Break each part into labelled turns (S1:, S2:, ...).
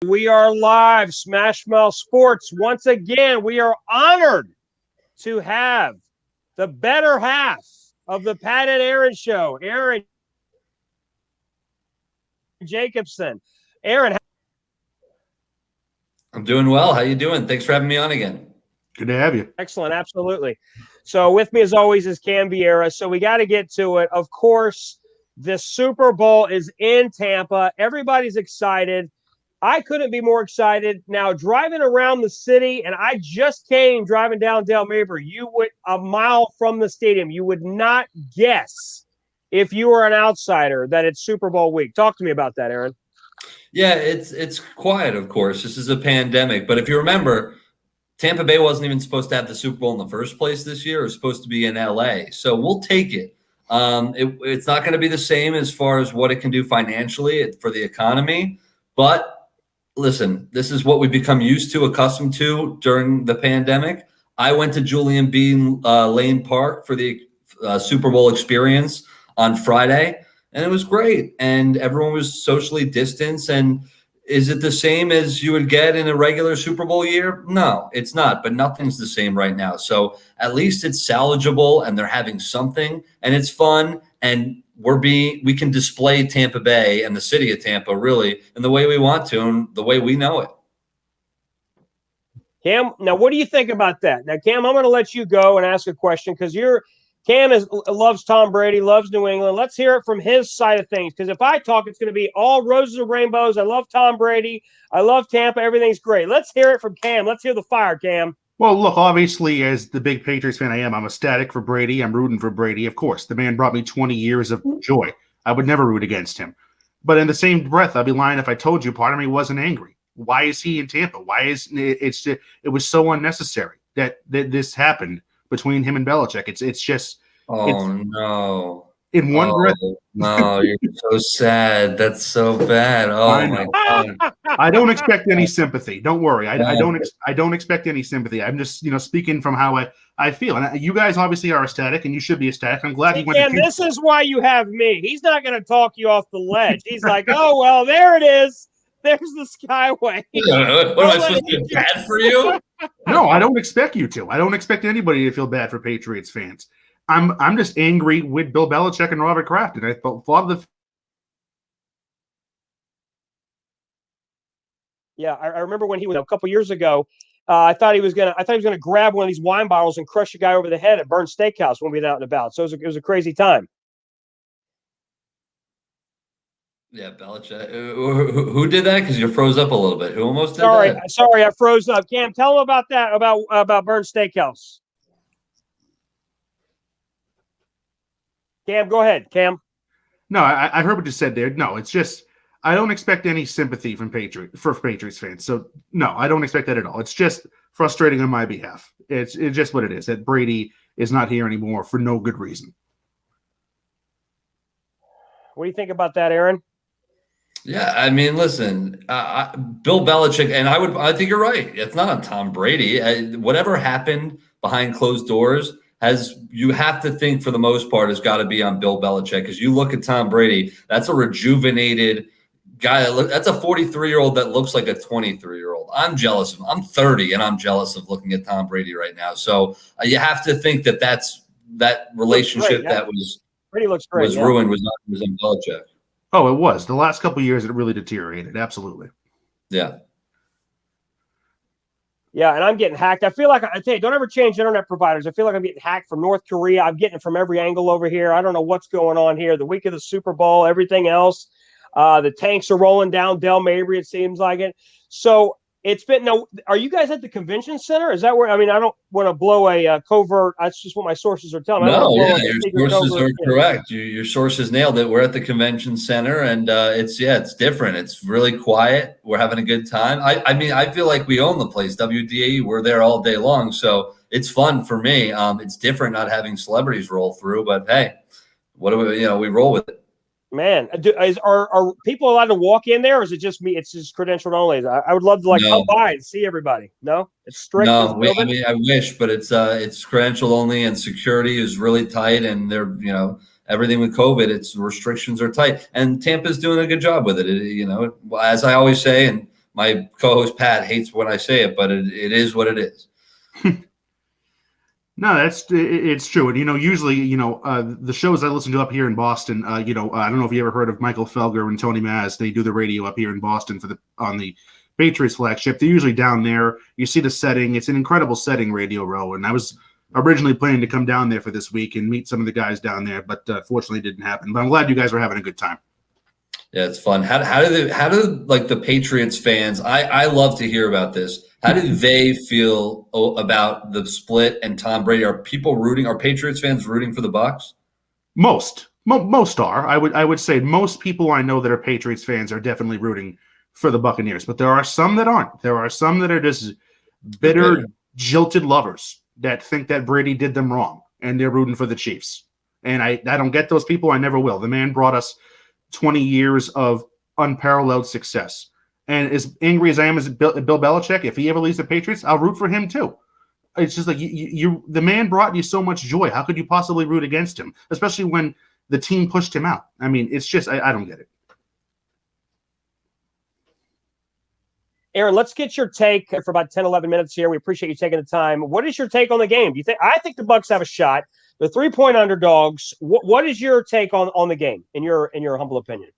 S1: We are live, Smash Mouth Sports. Once again, we are honored to have the better half of the Pat and Aaron show, Aaron Jacobson. Aaron,
S2: I'm doing well. How you doing? Thanks for having me on again.
S3: Good to have you.
S1: Excellent, absolutely. So with me as always is Cam Vieira. So we got to get to it. Of course, the Super Bowl is in Tampa. Everybody's excited. I couldn't be more excited. Now, driving around the city, and I just came driving down Del Mabry, you would, a mile from the stadium, you would not guess if you were an outsider that it's Super Bowl week. Talk to me about that, Aaron.
S2: Yeah, it's quiet, of course. This is a pandemic. But if you remember, Tampa Bay wasn't even supposed to have the Super Bowl in the first place this year. It was supposed to be in LA. So we'll take it. It's not going to be the same as far as what it can do financially for the economy. But listen, this is what we've become accustomed to during the pandemic. I went to Julian Bean Lane Park for the Super Bowl experience on Friday, and it was great. And everyone was socially distanced. And is it the same as you would get in a regular Super Bowl year? No, it's not. But nothing's the same right now. So at least it's salvageable, and they're having something, and it's fun. And we can display Tampa Bay and the city of Tampa really in the way we want to and the way we know it.
S1: Cam, now what do you think about that? Now, Cam, I'm going to let you go and ask a question because Cam loves Tom Brady, loves New England. Let's hear it from his side of things, because if I talk, it's going to be all roses and rainbows. I love Tom Brady. I love Tampa. Everything's great. Let's hear it from Cam. Let's hear the fire, Cam.
S3: Well, look, obviously, as the big Patriots fan I am, I'm ecstatic for Brady. I'm rooting for Brady. Of course, the man brought me 20 years of joy. I would never root against him. But in the same breath, I'd be lying if I told you part of me wasn't angry. Why is he in Tampa? Why is it was so unnecessary that this happened between him and Belichick. It's just
S2: no.
S3: In one breath.
S2: No, you're so sad. That's so bad. Oh my God.
S3: I don't expect any sympathy. Don't worry. I don't expect any sympathy. I'm just speaking from how I feel. And you guys obviously are ecstatic, and you should be ecstatic. I'm glad he went.
S1: And this is why you have me. He's not going to talk you off the ledge. He's like, oh well, there it is. There's the Skyway.
S2: What am I supposed to be bad for you?
S3: No, I don't expect you to. I don't expect anybody to feel bad for Patriots fans. I'm just angry with Bill Belichick and Robert Kraft. And I thought the
S1: I remember when he was a couple years ago. I thought he was gonna grab one of these wine bottles and crush a guy over the head at Burns Steakhouse when we were out and about. So it was a crazy time.
S2: Yeah, Belichick. Who did that? Because you froze up a little bit. Who almost did that?
S1: Sorry, I froze up. Cam, tell him about that, about Burns Steakhouse. Cam, go ahead, Cam.
S3: No, I heard what you said there. No, it's just I don't expect any sympathy from Patriots fans. So no, I don't expect that at all. It's just frustrating on my behalf. It's just what it is. That Brady is not here anymore for no good reason.
S1: What do you think about that, Aaron?
S2: Yeah, I mean, listen, Bill Belichick, and I think you're right. It's not on Tom Brady. Whatever happened behind closed doors you have to think for the most part has got to be on Bill Belichick, because you look at Tom Brady, that's a rejuvenated guy. That's a 43-year-old that looks like a 23-year-old. I'm jealous of him. I'm 30 and I'm jealous of looking at Tom Brady right now. So you have to think that relationship that was
S1: Brady looks great,
S2: was ruined was on Belichick.
S3: Oh, it was. The last couple of years it really deteriorated. Absolutely.
S2: Yeah.
S1: Yeah, and I'm getting hacked. I feel like I tell you, don't ever change internet providers. I feel like I'm getting hacked from North Korea. I'm getting it from every angle over here. I don't know what's going on here. The week of the Super Bowl, everything else. The tanks are rolling down Del Mabry, it seems like it. So it's been. Now, are you guys at the convention center? Is that where? I mean, I don't want to blow a covert. That's just what my sources are telling me.
S2: No, yeah, your sources are correct. Your sources nailed it. We're at the convention center, and it's different. It's really quiet. We're having a good time. I mean, I feel like we own the place. WDAE, we're there all day long, so it's fun for me. It's different not having celebrities roll through, but hey, what do we? We roll with it.
S1: Man, are people allowed to walk in there, or is it just me? It's just credentialed only. I would love to come by and see everybody. No, it's strict.
S2: No, I mean, I wish, but it's credentialed only, and security is really tight, and they're everything with COVID, its restrictions are tight, and Tampa's doing a good job with it. As I always say, and My co-host Pat hates when I say it, but it is what it is.
S3: No, it's true. And, usually, the shows I listen to up here in Boston, I don't know if you ever heard of Michael Felger and Tony Maz. They do the radio up here in Boston on the Patriots flagship. They're usually down there. You see the setting. It's an incredible setting, Radio Row. And I was originally planning to come down there for this week and meet some of the guys down there, but fortunately it didn't happen. But I'm glad you guys were having a good time.
S2: Yeah, it's fun. How do like the Patriots fans? I love to hear about this. How do they feel about the split and Tom Brady? Are Patriots fans rooting for the Bucs?
S3: Most are. I would say most people I know that are Patriots fans are definitely rooting for the Buccaneers, but there are some that aren't. There are some that are just bitter, jilted lovers that think that Brady did them wrong, and they're rooting for the Chiefs. And I don't get those people. I never will. The man brought us 20 years of unparalleled success. And as angry as I am as Bill Belichick, if he ever leaves the Patriots, I'll root for him too. It's just like the man brought you so much joy. How could you possibly root against him, especially when the team pushed him out? I mean, it's just I don't get it.
S1: Aaron, let's get your take for about 10, 11 minutes here. We appreciate you taking the time. What is your take on the game? I think the Bucs have a shot. They're 3-point underdogs. What is your take on the game, in your humble opinion?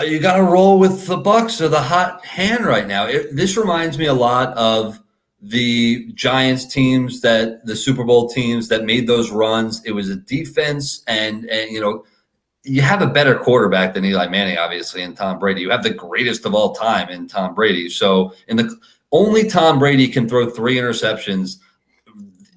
S2: You got to roll with the Bucs. They're the hot hand right now. This reminds me a lot of the Giants teams, the Super Bowl teams that made those runs. It was a defense, and you have a better quarterback than Eli Manning, obviously, and Tom Brady. You have the greatest of all time in Tom Brady. So only Tom Brady can throw 3 interceptions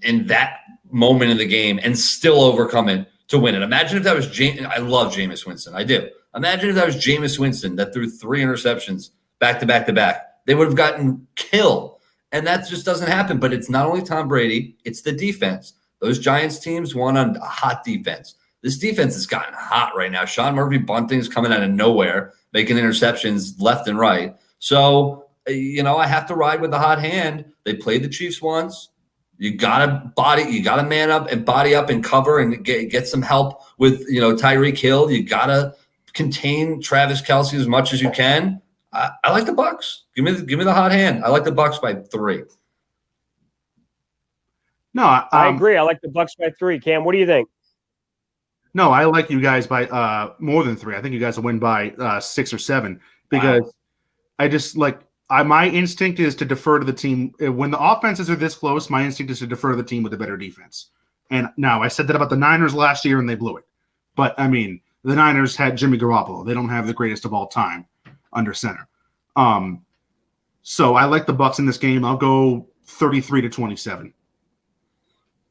S2: in that moment in the game and still overcome it to win it. Imagine if that was I love Jameis Winston. I do. Imagine if that was Jameis Winston that threw 3 interceptions back to back to back. They would have gotten killed. And that just doesn't happen. But it's not only Tom Brady, it's the defense. Those Giants teams won on a hot defense. This defense has gotten hot right now. Sean Murphy-Bunting's coming out of nowhere, making interceptions left and right. So, I have to ride with the hot hand. They played the Chiefs once. You gotta man up and body up and cover and get some help with Tyreek Hill. You gotta contain Travis Kelce as much as you can. I like the Bucs. Give me the hot hand. I like the Bucs by 3.
S3: No,
S1: I agree. I like the Bucs by 3. Cam, what do you think?
S3: No, I like you guys by more than 3. I think you guys will win by 6 or 7 because I just my instinct is to defer to the team. When the offenses are this close, my instinct is to defer to the team with a better defense. And now I said that about the Niners last year and they blew it. But, I mean, the Niners had Jimmy Garoppolo. They don't have the greatest of all time under center. So I like the Bucs in this game. I'll go 33-27.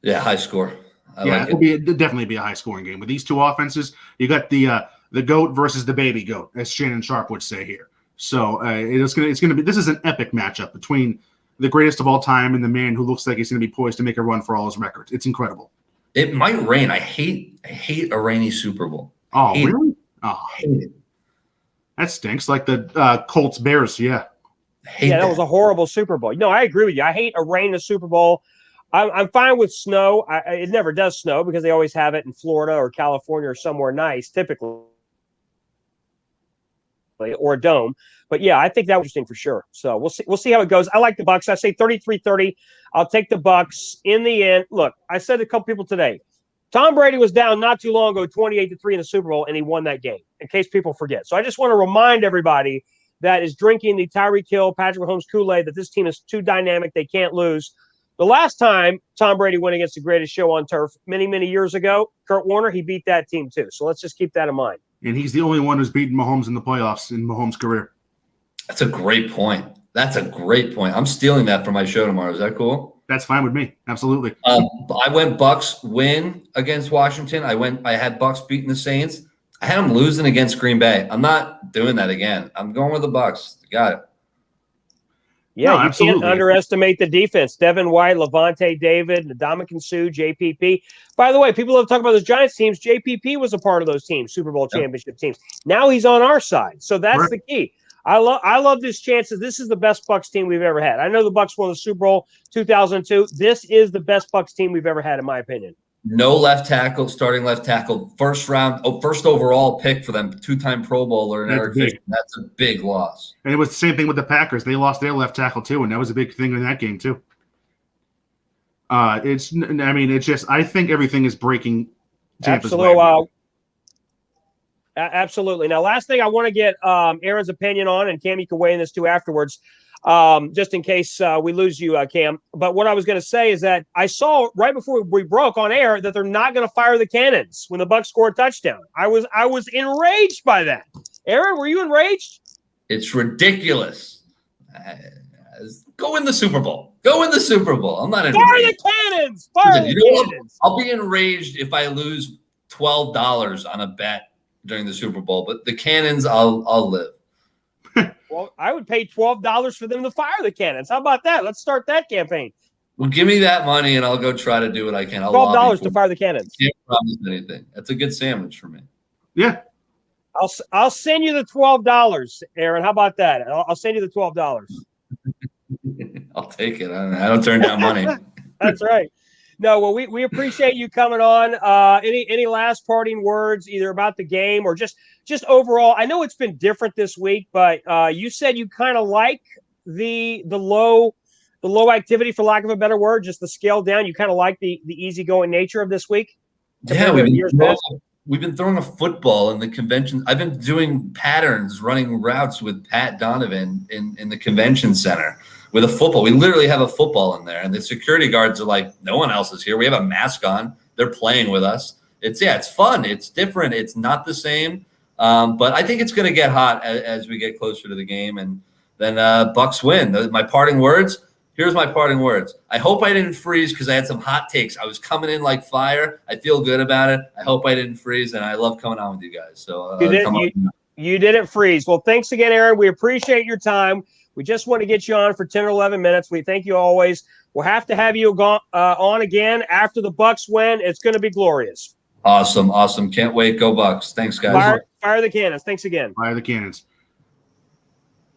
S2: Yeah, high score.
S3: It'll definitely be a high-scoring game. With these two offenses, you got the GOAT versus the baby GOAT, as Shannon Sharp would say here. So it's gonna be. This is an epic matchup between the greatest of all time and the man who looks like he's going to be poised to make a run for all his records. It's incredible.
S2: It might rain. I hate a rainy Super Bowl.
S3: Oh, really?
S2: Oh, hate it.
S3: That stinks. Like the Colts Bears. Yeah.
S1: That was a horrible Super Bowl. No, I agree with you. I hate a rain Super Bowl. I'm fine with snow. It never does snow because they always have it in Florida or California or somewhere nice, typically, or a dome. But yeah, I think that was interesting for sure. So we'll see how it goes. I like the Bucs. I say 33-30. I'll take the Bucs in the end. Look, I said to a couple people today, Tom Brady was down not too long ago, 28-3 in the Super Bowl, and he won that game, in case people forget. So I just want to remind everybody that is drinking the Tyreek Hill, Patrick Mahomes Kool-Aid that this team is too dynamic. They can't lose. The last time Tom Brady went against the greatest show on turf many, many years ago, Kurt Warner, he beat that team too. So let's just keep that in mind.
S3: And he's the only one who's beaten Mahomes in the playoffs in Mahomes' career.
S2: That's a great point. I'm stealing that for my show tomorrow. Is that cool?
S3: That's fine with me. Absolutely.
S2: I went Bucs win against Washington. I had Bucs beating the Saints. I had them losing against Green Bay. I'm not doing that again. I'm going with the Bucs. Got it.
S1: Yeah, no, you can't underestimate the defense. Devin White, Levante David, Ndamukong Suh, JPP. By the way, people have talked about those Giants teams. JPP was a part of those teams, Super Bowl championship teams. Now he's on our side. So that's the key. I love this chances. This is the best Bucs team we've ever had. I know the Bucs won the Super Bowl 2002. This is the best Bucs team we've ever had, in my opinion.
S2: No left tackle, starting left tackle, first overall pick for them, 2-time Pro Bowler, and Eric Fisher. That's a big loss.
S3: And it was the same thing with the Packers. They lost their left tackle too, and that was a big thing in that game too. I think everything is breaking Tampa's way.
S1: Absolutely. Now, last thing I want to get Aaron's opinion on, and Cam, you can weigh in this too afterwards, just in case we lose you, Cam. But what I was going to say is that I saw right before we broke on air that they're not going to fire the cannons when the Bucs score a touchdown. I was enraged by that. Aaron, were you enraged?
S2: It's ridiculous. Go win the Super Bowl. Go win the Super Bowl. I'm not enraged.
S1: Fire the cannons. Fire the cannons.
S2: I'll be enraged if I lose $12 on a bet during the Super Bowl, but the cannons, I'll live.
S1: Well, I would pay $12 for them to fire the cannons. How about that? Let's start that campaign.
S2: Well, give me that money and I'll go try to do what I can.
S1: $12 to fire the cannons.
S2: Can't promise anything. That's a good sandwich for me.
S3: Yeah.
S1: I'll send you the $12, Aaron. How about that? I'll send you the $12.
S2: I'll take it. I don't turn down money.
S1: That's right. No, well, we appreciate you coming on. Any last parting words, either about the game or just overall? I know it's been different this week, but you said you kind of like the low activity, for lack of a better word, just the scale down. You kind of like the easygoing nature of this week.
S2: Yeah, we've been throwing a football in the convention. I've been doing patterns, running routes with Pat Donovan in the convention center with a football. We literally have a football in there, and the security guards are like, no one else is here. We have a mask on. They're playing with us. It's fun. It's different. It's not the same. But I think it's going to get hot as we get closer to the game, and then Bucs win. My parting words. Here's my parting words. I hope I didn't freeze because I had some hot takes. I was coming in like fire. I feel good about it. I hope I didn't freeze, and I love coming on with you guys. So
S1: you didn't freeze. Well, thanks again, Aaron. We appreciate your time. We just want to get you on for 10 or 11 minutes. We thank you always. We'll have to have you on again after the Bucs win. It's going to be glorious.
S2: Awesome. Can't wait. Go Bucs. Thanks, guys.
S1: Fire the cannons. Thanks again.
S3: Fire the cannons.